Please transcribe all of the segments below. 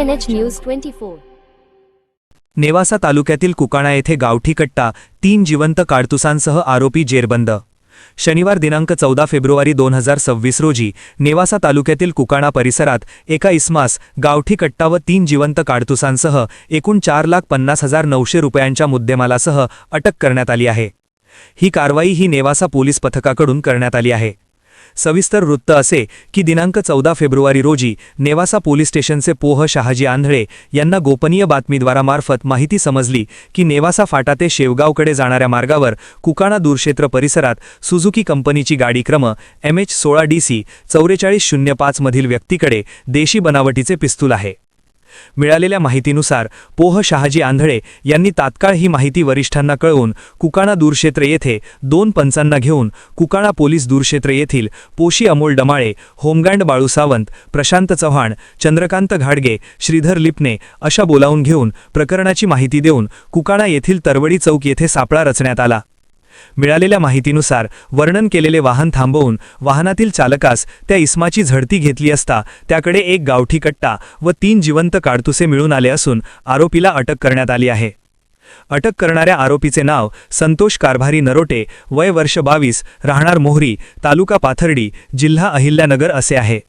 KNH News 24. Nevasa तालुक्यातील कुकाणा येथे गावठी कट्टा 3 जिवंत काडतुसांसह आरोपी जेरबंद। शनिवार दिनांक 14 फेब्रुवारी 2026 रोजी नेवासा तालुक्यातील कुकाणा परिसरात एका इसमास गावठी कट्टा व 3 जिवंत काडतुसांसह एकूण 4,50,900 रुपयांच्या मुद्देमालासह अटक करण्यात आली आहे। ही कारवाई ही नेवासा पोलीस पथकाकडून करण्यात आली आहे। सविस्तर वृत्त असे की दिनांक 14 फेब्रुवारी रोजी नेवासा पोलीस स्टेशनचे पोह शहाजी आंधळे यांना गोपनीय बातमीद्वारामार्फत माहिती समजली की नेवासा फाटा ते शेवगावकडे जाणाऱ्या मार्गावर कुकाणा दूरक्षेत्र परिसरात सुझुकी कंपनीची गाडी क्रम MH16DC 4405 मधील व्यक्तीकडे देशी बनावटीचे पिस्तूल आहे। मिळालेल्या माहितीनुसार पोह शहाजी आंधळे यांनी तात्काळ ही माहिती वरिष्ठांना कळवून कुकाणा दूरक्षेत्र येथे 2 पंचांना घेऊन कुकाणा पोलीस दूरक्षेत्र येथील पोशी अमोल डमाळे, होमगार्ड बाळू सावंत, प्रशांत चव्हाण, चंद्रकांत घाडगे, श्रीधर लिपणे अशा बोलावून घेऊन प्रकरणाची माहिती देऊन कुकाणा येथील तरवडी चौक येथे सापळा रचण्यात आला। मिळालेल्या माहितीनुसार वर्णन केलेले वाहन थांबवून वाहनातील चालकास त्या इसमाची झडती घेतली असता त्याकडे एक गावठी कट्टा व 3 जिवंत काडतुसे मिळून आले असून आरोपीला अटक करण्यात आली आहे। अटक करणाऱ्या आरोपीचे नाव संतोष कारभारी नरोटे, वय वर्ष 22, राहणार मोहरी, तालुका पाथर्डी, जिल्हा अहिल्यानगर असे आहे।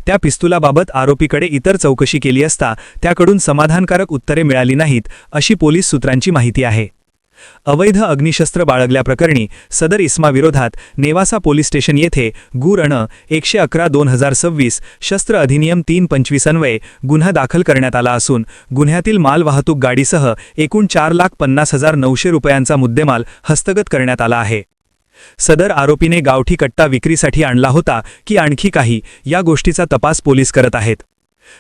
त्या पिस्तुलाबाबत आरोपीकडे इतर चौकशी केली असता त्याकडून समाधानकारक उत्तरे मिळाली नाहीत अशी पोलीस सूत्रांची माहिती आहे। अवैध अग्निशस्त्र बाळगल्याप्रकरणी सदर इस्माविरोधात नेवासा पोलीस स्टेशन येथे गुण 111/2026 शस्त्र अधिनियम 325 अन्वये गुन्हा दाखल करण्यात आला असून गुन्ह्यातील मालवाहतूक गाडीसह एकूण 4,50,900 रुपयांचा मुद्देमाल हस्तगत करण्यात आला आहे। सदर आरोपीने गावठी कट्टा विक्रीसाठी आणला होता की आणखी काही या गोष्टीचा तपास पोलीस करत आहेत।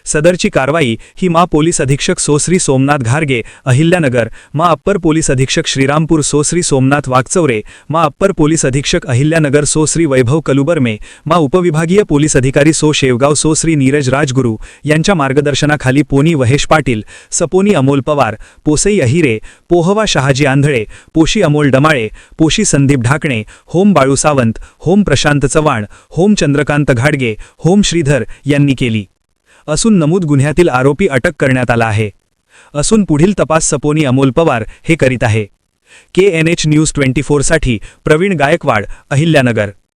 सदरची कारवाई ही मा पोलीस अधीक्षक सोश्री सोमनाथ घारगे अहिल्यानगर, मा अप्पर पोलीस अधीक्षक श्रीरामपूर सोश्री सोमनाथ वागचौरे, मा अप्पर पोलीस अधीक्षक अहिल्यानगर सोश्री वैभव कलुबर्मे, मा उपविभागीय पोलीस अधिकारी सो शेवगाव सोश्री नीरज राजगुरू यांच्या मार्गदर्शनाखाली पोनी वहेश पाटील, सपोनी अमोल पवार, पोसई अहिरे, पोहवा शहाजी आंधळे, पोशी अमोल डमाळे, पोशी Sandeep Dhakne, home Balu Sawant, home Prashant Chavan, home Chandrakant घाडगे, होम श्रीधर यांनी केली असून नमूद गुन्ह्यातील आरोपी अटक करण्यात आला आहे। असून पुढील तपास सपोनी अमोल पवार हे करीत आहे। KNH न्यूज 24 साठी प्रवीण गायकवाड, अहिल्यानगर।